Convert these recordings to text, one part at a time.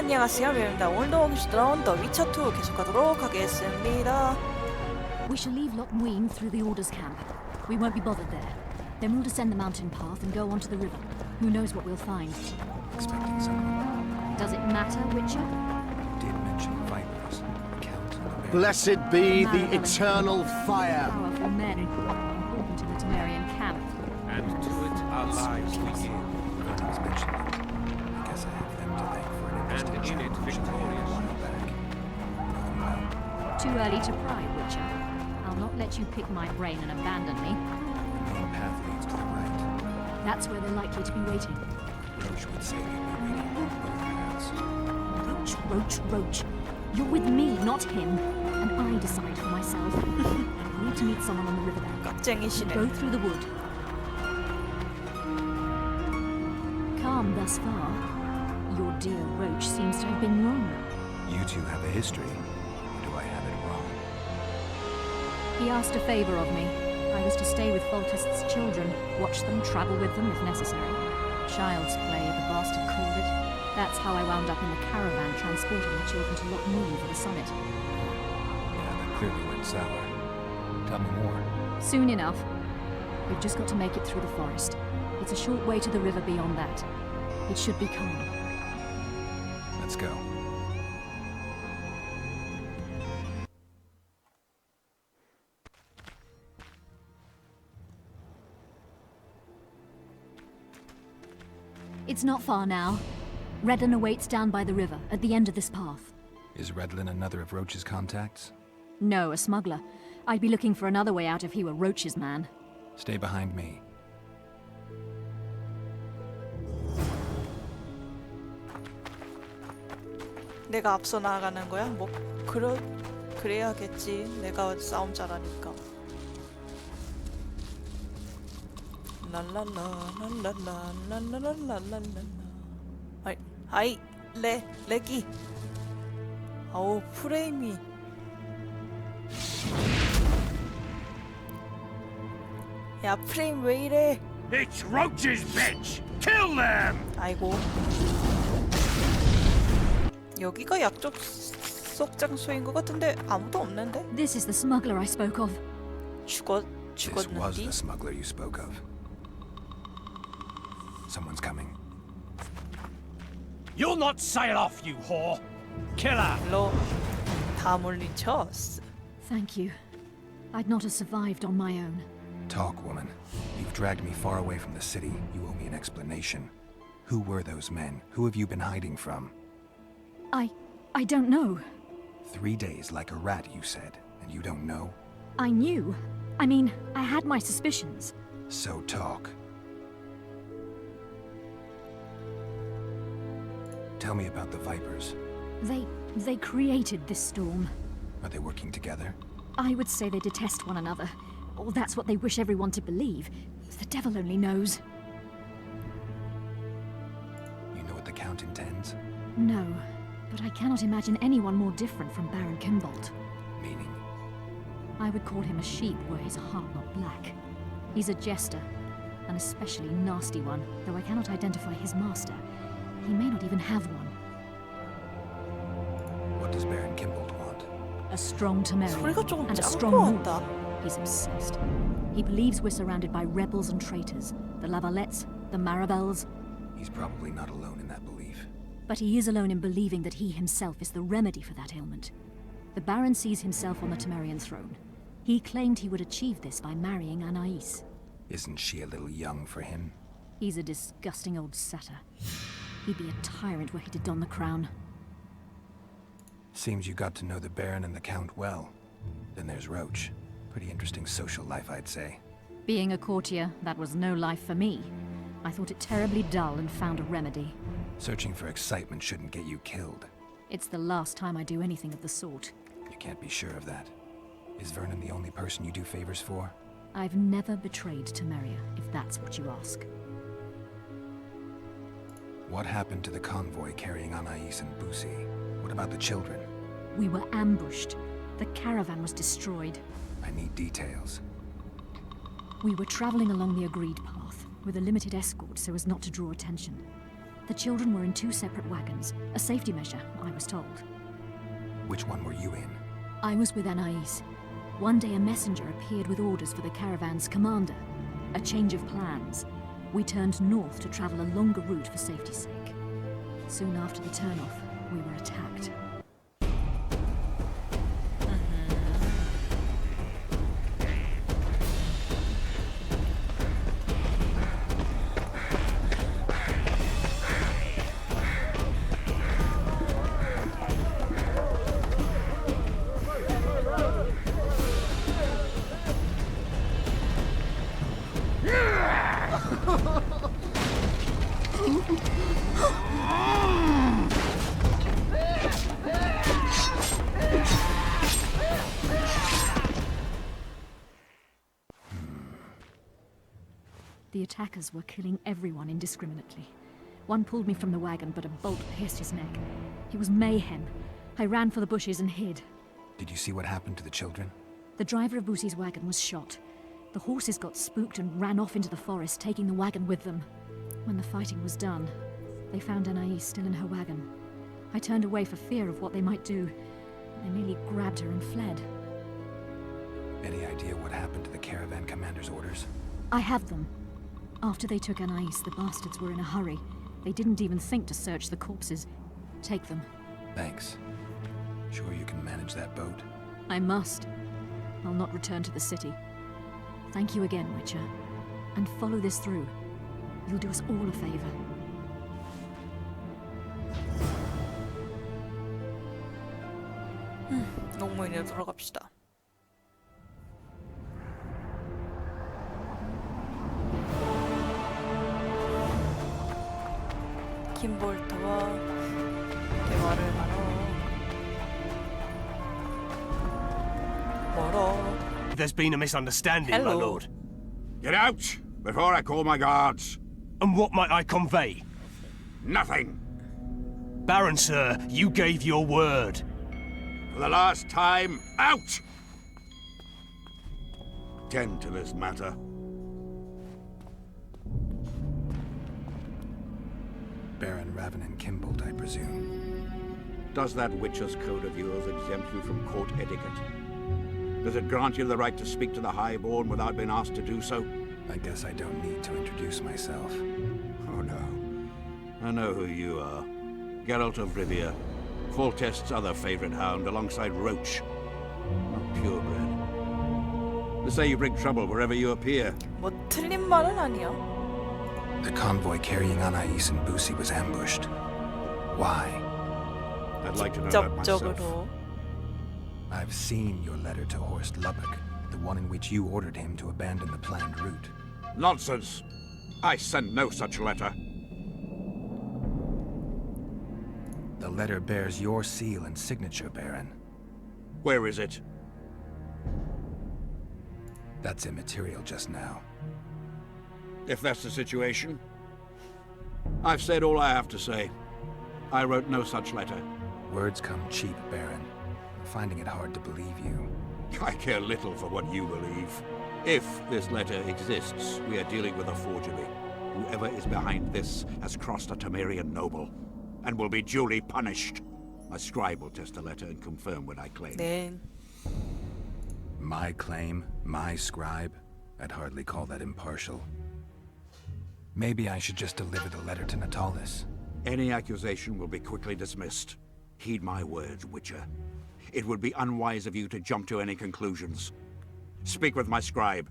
안녕하세요, 묘입니다. 오늘도 뮤시드라운 더 위쳐2 계속하도록 하겠습니다. We shall leave Loch Muin through the Order's camp. We won't be bothered there. Then we'll descend the mountain path and go onto the river. Who knows what we'll find? Expecting someone. Does it matter, Witcher? Did mention vipers. Count on the bear. Blessed be the eternal fire. Powerful men important to the Temerian camp. And to it our lives we give. Nothing's mentioned it. I guess I have them to thank for an interesting And in it challenge I had a victorious. while back. Know them well. Too early to pry, Witcher. I'll not let you pick my brain and abandon me. The main path leads to the right. That's where they're likely to be waiting. Roche would say they'd be waiting on both paths. Roach. You're with me, not him. And I decide for myself. I need to meet someone on the riverbank. 깍쟁이시네. Go through the wood. Calm thus far. Your dear Roach seems to have been wrong. You two have a history. Or do I have it wrong? He asked a favor of me. I was to stay with Foltest's children, watch them, travel with them if necessary. Child's play, the bastard called it. That's how I wound up in the caravan transporting the children to Loch Muin for the summit. Yeah, that clearly went sour. Tell me more. Soon enough. We've just got to make it through the forest. It's a short way to the river beyond that. It should be calm. Let's go. It's not far now. Redden awaits down by the river, at the end of this path. Is Redlin another of Roach's contacts? No, a smuggler. I'd be looking for another way out if he were Roach's man. Stay behind me. 내가 앞서 나가는 거야? 뭐 그래야겠지. 내가 싸움 잘하니까. 랄랄라랄랄라랄랄랄랄랄랄라. 아이 렉이. 아우 프레임이. 야 프레임 왜 이래? It's Roach's bitch! Kill them! 아이고. 여기가 약속 장소인 것 같은데 아무도 없는데? This is the smuggler I spoke of. This was 죽었는디? the smuggler you spoke of. Someone's coming. You'll not sail off, you whore! Killer! 로 다 물리쳤어. Thank you. I'd not have survived on my own. Talk, woman. You've dragged me far away from the city. You owe me an explanation. Who were those men? Who have you been hiding from? I don't know. 3 days like a rat, you said, and you don't know? I knew. I mean, I had my suspicions. So talk. Tell me about the Vipers. They created this storm. Are they working together? I would say they detest one another. Or that's what they wish everyone to believe. The devil only knows. You know what the Count intends? No, but I cannot imagine anyone more different from Baron Kimbolt. Meaning? I would call him a sheep were his heart not black. He's a jester, an especially nasty one, though I cannot identify his master. He may not even have one. What does Baron Kimbolt want? A strong Temerian 소리가 조금 and a 작은 strong 것 wolf. 같다. He's obsessed. He believes we're surrounded by rebels and traitors. The Lavalettes, the Marabels. He's probably not alone in that belief. But he is alone in believing that he himself is the remedy for that ailment. The Baron sees himself on the Temerian throne. He claimed he would achieve this by marrying Anais. Isn't she a little young for him? He's a disgusting old satyr. He'd be a tyrant were he to don the crown. Seems you got to know the Baron and the Count well. Then there's Roach. Pretty interesting social life, I'd say. Being a courtier, that was no life for me. I thought it terribly dull and found a remedy. Searching for excitement shouldn't get you killed. It's the last time I do anything of the sort. You can't be sure of that. Is Vernon the only person you do favors for? I've never betrayed Temeria, if that's what you ask. What happened to the convoy carrying Anais and Busi? What about the children? We were ambushed. The caravan was destroyed. I need details. We were traveling along the agreed path, with a limited escort so as not to draw attention. The children were in 2 separate wagons, a safety measure, I was told. Which one were you in? I was with Anais. One day a messenger appeared with orders for the caravan's commander. A change of plans. We turned north to travel a longer route for safety's sake. Soon after the turnoff, we were attacked. The attackers were killing everyone indiscriminately. One pulled me from the wagon, but a bolt pierced his neck. It was mayhem. I ran for the bushes and hid. Did you see what happened to the children? The driver of Boosie's wagon was shot. The horses got spooked and ran off into the forest, taking the wagon with them. When the fighting was done, they found Anais still in her wagon. I turned away for fear of what they might do. They merely grabbed her and fled. Any idea what happened to the caravan commander's orders? I have them. After they took Anais, the bastards were in a hurry. They didn't even think to search the corpses. Take them. Thanks. Sure you can manage that boat? I must. I'll not return to the city. Thank you again, Witcher. And follow this through. You'll do us all a favor. 농무인으로 돌아갑시다. 김볼트와 대화를 멀어. There's been a misunderstanding, my Hello. lord. Get out before I call my guards. And what might I convey? Nothing. Baron, sir, you gave your word. For the last time, out! Tend to this matter. Baron Ravenin Kimbolt, I presume. Does that Witcher's code of yours exempt you from court etiquette? Does it grant you the right to speak to the Highborn without being asked to do so? I guess I don't need to introduce myself. Oh no. I know who you are. Geralt of Rivia. Foltest's other favorite hound alongside Roach. Not purebred. They say you bring trouble wherever you appear. 뭐 틀린 말은 아니야. The convoy carrying Anais and Boosie was ambushed. Why? I'd like to know that myself. 직접적으로. I've seen your letter to Horst Lubbock, the one in which you ordered him to abandon the planned route. Nonsense! I sent no such letter. The letter bears your seal and signature, Baron. Where is it? That's immaterial just now. If that's the situation. I've said all I have to say. I wrote no such letter. Words come cheap, Baron. I'm finding it hard to believe you. I care little for what you believe. If this letter exists, we are dealing with a forgery. Whoever is behind this has crossed a Temerian noble, and will be duly punished. My scribe will test the letter and confirm what I claim. 네. My claim, my scribe? I'd hardly call that impartial. Maybe I should just deliver the letter to Natalis. Any accusation will be quickly dismissed. Heed my words, Witcher. It would be unwise of you to jump to any conclusions. Speak with my scribe.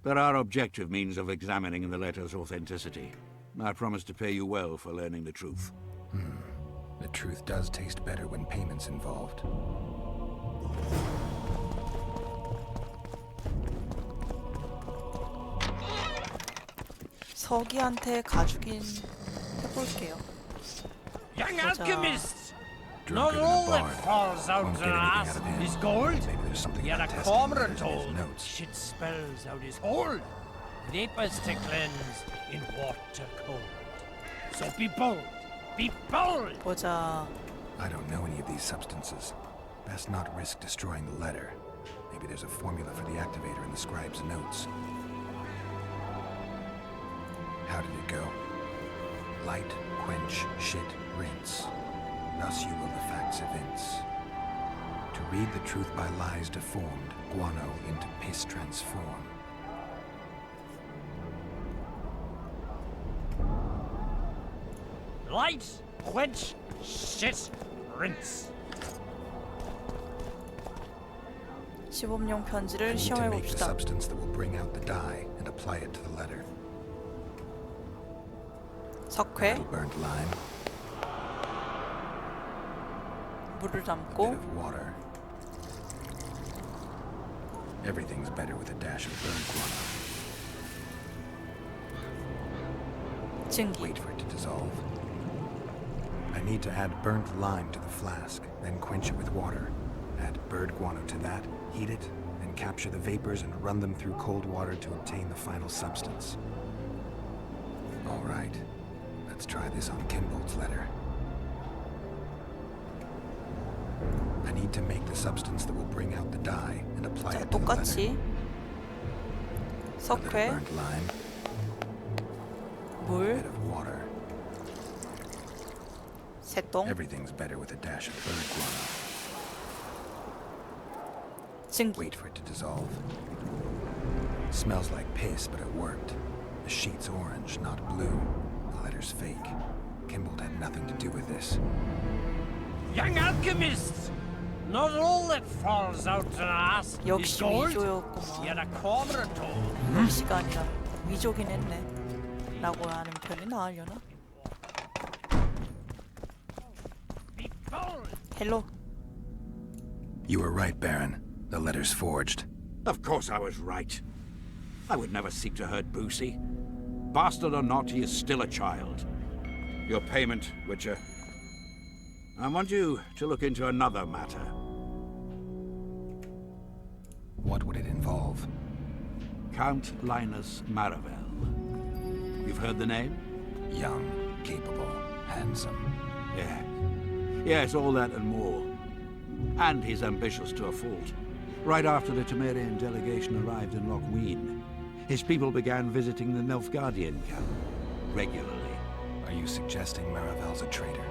There are objective means of examining the letter's authenticity. I promise to pay you well for learning the truth. The truth does taste better when payment's involved. 서기한테 가주긴 해볼게요. Young But, alchemists! Drunk Not in a all bar. that falls out Won't of get an anything ass out of him. is gold. Maybe there's something Yet a about testing the comrade letters in his told notes. shit spells out his hold. Vapors to cleanse in water cold. So be bold. Be bold! 보자. I don't know any of these substances. Best not risk destroying the letter. Maybe there's a formula for the activator in the scribe's notes. How did it go? Light, quench, shit, rinse. Thus you will the facts evince. To read the truth by lies deformed, guano into piss transform. Light, quench, shit, rinse. 시범용 편지를 I need to 시험해 make the 봅시다. substance that will bring out the dye and apply it to the letter. A 석회, little burnt lime, 물을 a bit 담고 of water. Everything's better with a dash of burnt guano. 증기, Wait for it to dissolve. I need to add burnt lime to the flask, then quench it with water. Add bird guano to that, heat it, then capture the vapors and run them through cold water to obtain the final substance. All right, let's try this on Kimbold's letter. I need to make the substance that will bring out the dye and apply 자, it to the letter. 똑같이 A little 석회, burnt lime, a 물, bit of water. 새똥, Everything's better with a dash of bird guano. 증기, Wait for it to dissolve. Smells like piss, but it worked. The sheet's orange, not blue. The letter's fake. Kimbold had nothing to do with this. Young alchemists! Not all that falls out an ass is 역시 gold. 위조였구만. Yet a quarter of gold. 역시가 아니라 위조긴 했네. 라고 하는 편이 나으려나? Be bold! 헬로, You were right, Baron. The letter's forged. Of course I was right. I would never seek to hurt Boosie. Bastard or not, he is still a child. Your payment, Witcher. I want you to look into another matter. What would it involve? Count Linus Maravel. You've heard the name? Young, capable, handsome. Yeah. Yes, all that and more. And he's ambitious to a fault. Right after the Temerian delegation arrived in Lochween, his people began visiting the Nilfgaardian camp regularly. Are you suggesting Maravel's a traitor?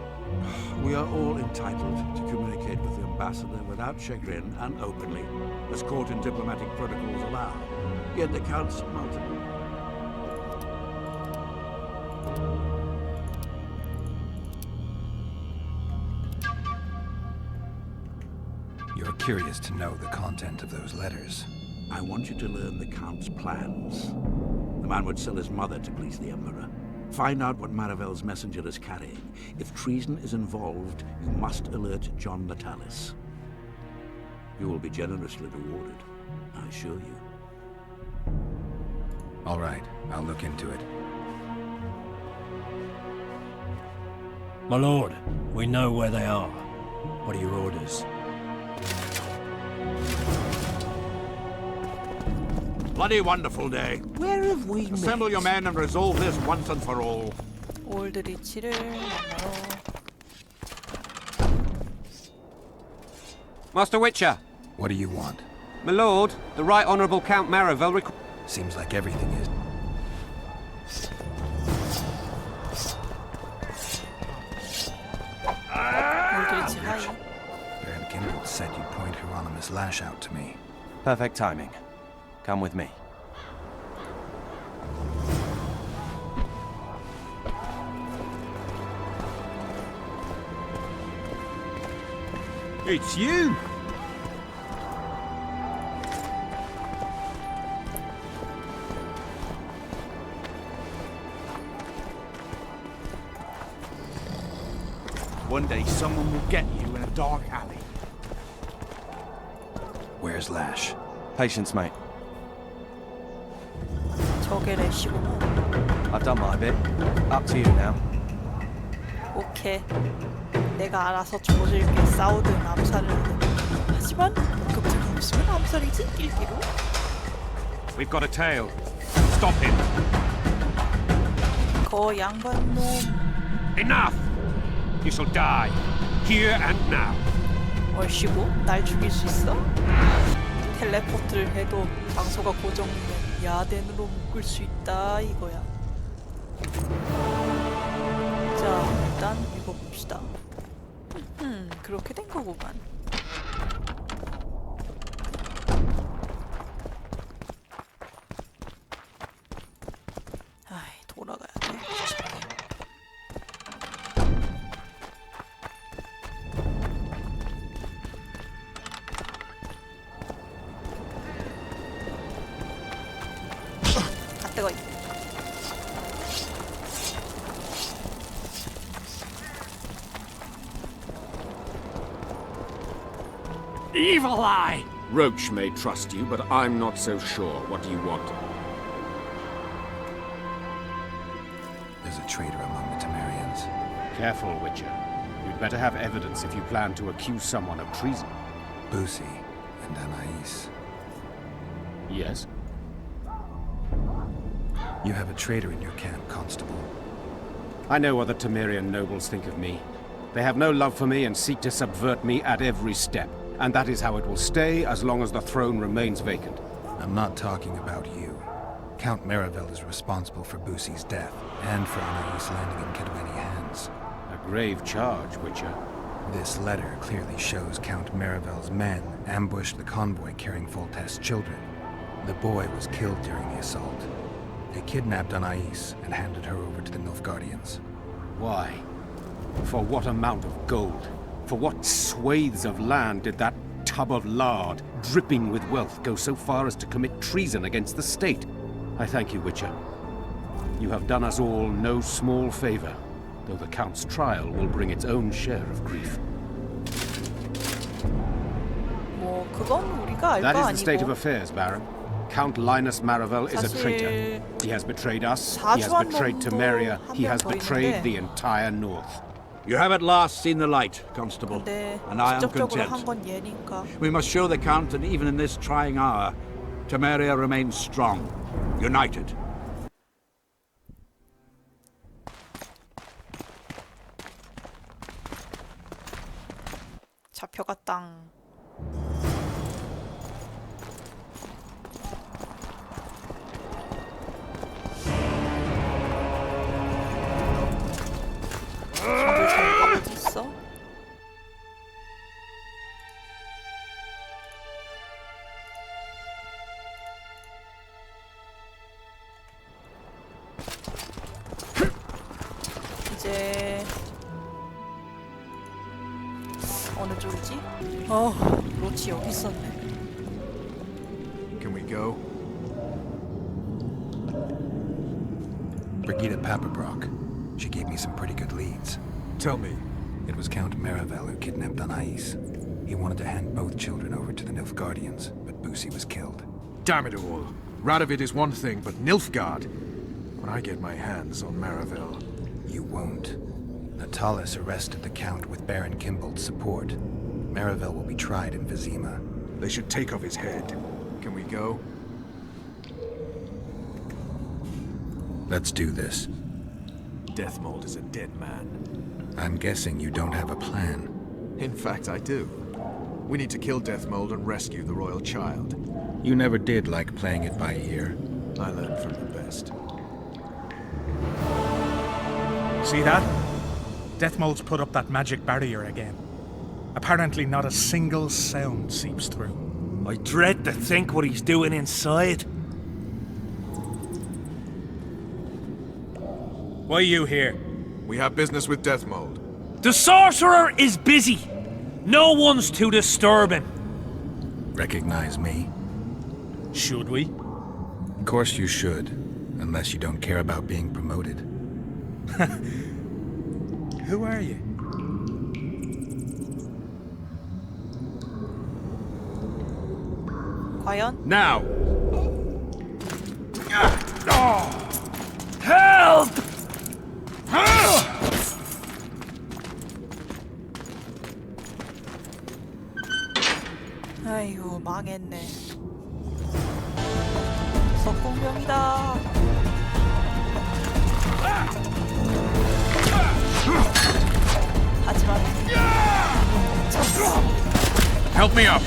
We are all entitled to communicate with the ambassador without chagrin and openly, as court and diplomatic protocols allow. Yet the Count's multiple. You're curious to know the content of those letters. I want you to learn the Count's plans. The man would sell his mother to please the Emperor. Find out what Maravel's messenger is carrying. If treason is involved, you must alert John Natalis. You will be generously rewarded, I assure you. All right, I'll look into it. My lord, we know where they are. What are your orders? Bloody wonderful day. Where have we Assemble your men and resolve this once and for all. 올드리치를 만나러. Master Witcher, What do you want? my lord, the Right Honourable Count Maravel Seems like everything is. 올드리치 하이. Baron Kimbold said you'd point Hieronymus Lash out to me. Perfect timing. Come with me. It's you! One day someone will get you in a dark alley. Where's Lash? Patience, mate. 저게 래시구나. I've done my bit. Up to you now. 오케이. 내가 알아서 조질게. 싸우든 암살을 하든. 하지만 급제가 없으면 암살이지. 일기로. We've got a tail. Stop him. 거 양반놈. Enough! You shall die. Here and now. 얼씨구? 날 죽일 수 있어? 텔레포트를 해도 장소가 고정되면 야덴으로 묶을 수 있다 이거야. 자, 일단 읽어봅시다. 그렇게 된 거구만. 아이, 돌아가야 돼. 귀찮네. 아, 뜨거워. Evil Eye! Roach may trust you, but I'm not so sure. What do you want? There's a traitor among the Temerians. Careful, Witcher. You'd better have evidence if you plan to accuse someone of treason. Busi and Anais. Yes? You have a traitor in your camp, Constable. I know what the Temerian nobles think of me. They have no love for me and seek to subvert me at every step. And that is how it will stay as long as the throne remains vacant. I'm not talking about you. Count Maravel is responsible for Busi's death, and for Anais landing in Kedweni hands. A grave charge, Witcher. This letter clearly shows Count Maravel's men ambushed the convoy carrying Foltest's children. The boy was killed during the assault. They kidnapped Anais and handed her over to the Nilfgaardians. Why? For what amount of gold? For what swathes of land did that tub of lard, dripping with wealth, go so far as to commit treason against the state? I thank you, Witcher. You have done us all no small favor, though the Count's trial will bring its own share of grief. 뭐 그건 우리가 알 That 거 is the state of 아니고. affairs, Baron. Count Linus Maravel is a 사실 traitor. He has betrayed us, he has 사주한 betrayed 놈도 Temeria, 한 he 명 has 더 betrayed 있는데. the entire North. You have at last seen the light, Constable, 근데 and I am 직접적으로 한 content. 건 얘니까. We must show the Count that even in this trying hour, Temeria remains strong, united. 잡혀갔당. 잡을 자리가 어디 있어? 이제 어느 쪽이지? 로치 여기 있었네. Can we go? Brigida Paperbrock. She gave me some pretty good leads. Tell me. It was Count Maravel who kidnapped Anais. He wanted to hand both children over to the Nilfgaardians, but Busi was killed. Damn it all. Radovid is one thing, but Nilfgaard. When I get my hands on Maravel. You won't. Natalis arrested the Count with Baron Kimbold's support. Maravel will be tried in Vizima. They should take off his head. Can we go? Let's do this. Deathmold is a dead man. I'm guessing you don't have a plan. In fact, I do. We need to kill Deathmold and rescue the royal child. You never did like playing it by ear. I learned from the best. See that? Deathmold's put up that magic barrier again. Apparently not a single sound seeps through. I dread to think what he's doing inside. Why are you here? We have business with Deathmold. The sorcerer is busy. No one's to disturb him. Recognize me? Should we? Of course you should, unless you don't care about being promoted. Who are you? 과연? Now! Help! 아이고 망했네. 석궁병이다. 하지만 쳤어. Help me up!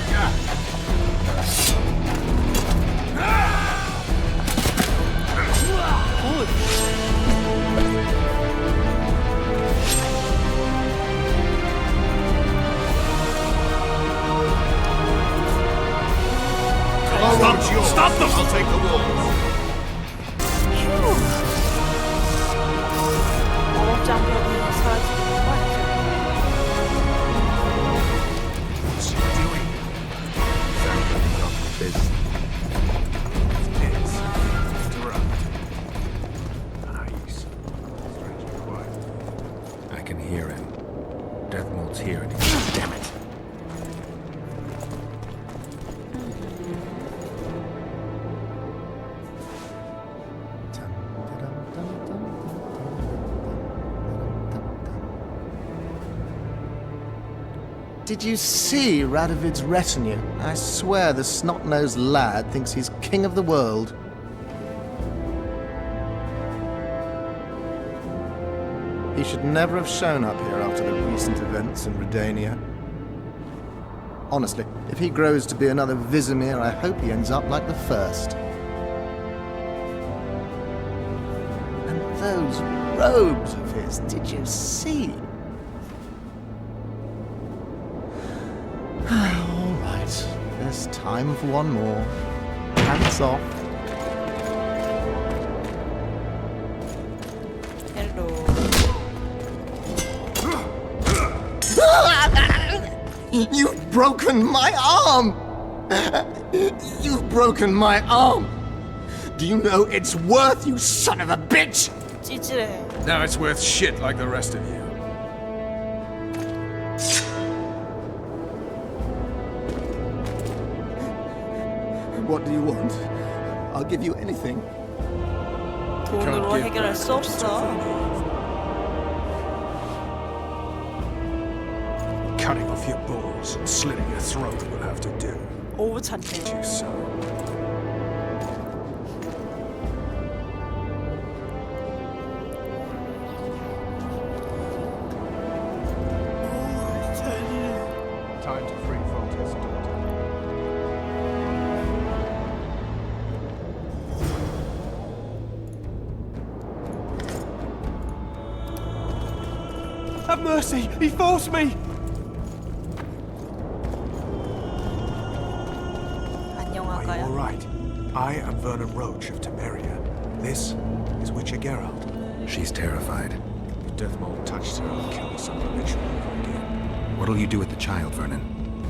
굿. 어렵지 않게 그냥 사라지는 거 같아. What's she doing? Exactly not business. Yes. Interrupt. Nice. Strangely quiet. I can hear him. Deathmold's here and he's... Damn it! Did you see Radovid's retinue? I swear the snot-nosed lad thinks he's king of the world. He should never have shown up here after the recent events in Redania. Honestly, if he grows to be another Vizimir, I hope he ends up like the first. And those robes of his, did you see? All right, there's time for one more. Hands off. 헬로. You've broken my arm! You've broken my arm! Do you know it's worth, you son of a bitch? 찌질해. Now it's worth shit like the rest of you. What do you want? I'll give you anything. 돈으로 give 해결할 수 없어. Cutting off your balls and slitting your throat will have to do. 오우 찬네. Too soon. Time to free Foltest's daughter. Have mercy! He forced me! 안녕 Are you all 아가야. right? I am Vernon Roach of Temeria. This is Witcher Geralt. She's terrified. If Deathmold touched her, I'll kill some religion over again. What'll you do with the child, Vernon?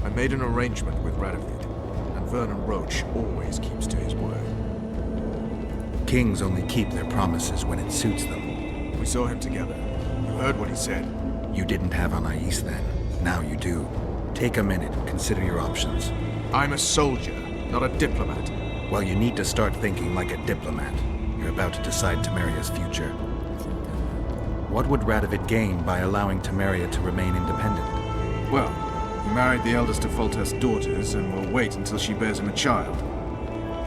I made an arrangement with Radovid, and Vernon Roach always keeps to his word. Kings only keep their promises when it suits them. We saw him together. You heard what he said. You didn't have Anais then. Now you do. Take a minute, consider your options. I'm a soldier, not a diplomat. Well, you need to start thinking like a diplomat. You're about to decide Temeria's future. What would Radovid gain by allowing Temeria to remain independent? Well, he married the eldest of Foltest's daughters and will wait until she bears him a child.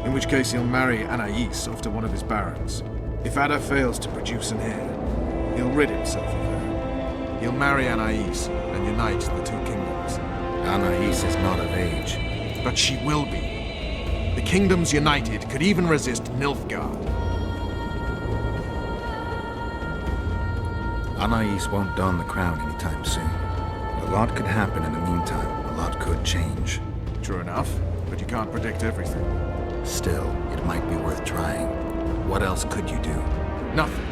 In which case he'll marry Anais off to one of his barons. If Ada fails to produce an heir, he'll rid himself of her. He'll marry Anais and unite the two kingdoms. Anais is not of age. But she will be. The kingdoms united could even resist Nilfgaard. Anais won't don the crown anytime soon. A lot could happen in the meantime. A lot could change. True enough, but you can't predict everything. Still, it might be worth trying. What else could you do? Nothing.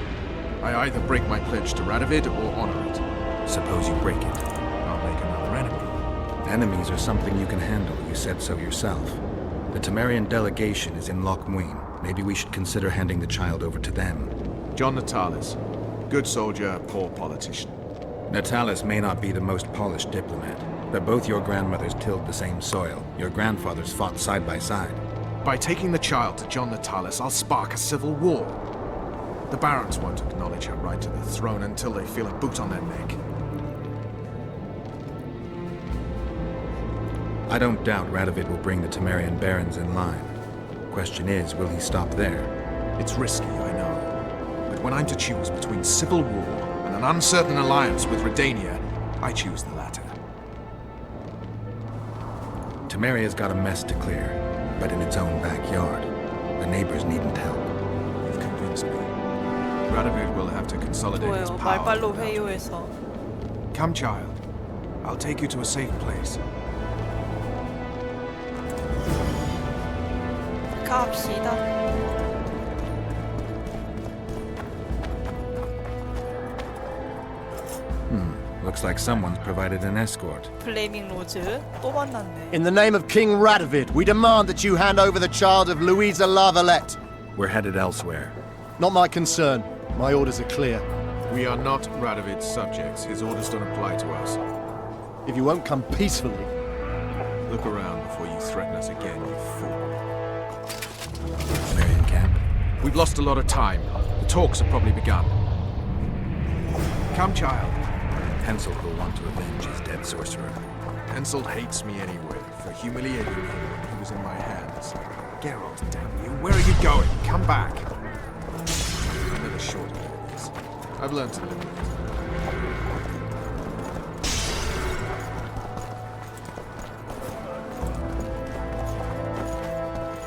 I either break my pledge to Radovid or honor it. Suppose you break it. I'll make another enemy. Enemies are something you can handle, you said so yourself. The Temerian delegation is in Loch Muin. Maybe we should consider handing the child over to them. John Natalis. Good soldier, poor politician. Natalis may not be the most polished diplomat, but both your grandmothers tilled the same soil. Your grandfathers fought side by side. By taking the child to John Natalis, I'll spark a civil war. The barons won't acknowledge her right to the throne until they feel a boot on their neck. I don't doubt Radovid will bring the Temerian barons in line. Question is, will he stop there? It's risky, I know. But when I'm to choose between civil war and an uncertain alliance with Redania, I choose the latter. Temeria's got a mess to clear, but in its own backyard. The neighbors needn't help. You've convinced me. Radovid will have to consolidate his 뭐예요? power. 말발로 회유해서. Come, child. I'll take you to a safe place. 갑시다. Looks like someone's provided an escort. 플레이밍 로즈 또 만났네. In the name of King Radovid, we demand that you hand over the child of Louisa Lavalette. We're headed elsewhere. Not my concern. My orders are clear. We are not Radovid's subjects. His orders don't apply to us. If you won't come peacefully, Look around before you threaten us again, you fool. Marion camp. We've lost a lot of time. The talks have probably begun. Come, child. Henselt will want to avenge his dead sorcerer. Henselt hates me anyway for humiliating him when he was in my hands. Geralt, damn you. Where are you going? Come back. I know the short of it is. I've learned to live with it.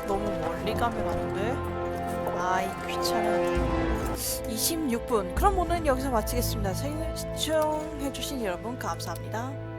너무 멀리 가면 안 돼? 아이 귀찮아. 26분. 그럼 오늘은 여기서 마치겠습니다. 시청해주신 여러분 감사합니다.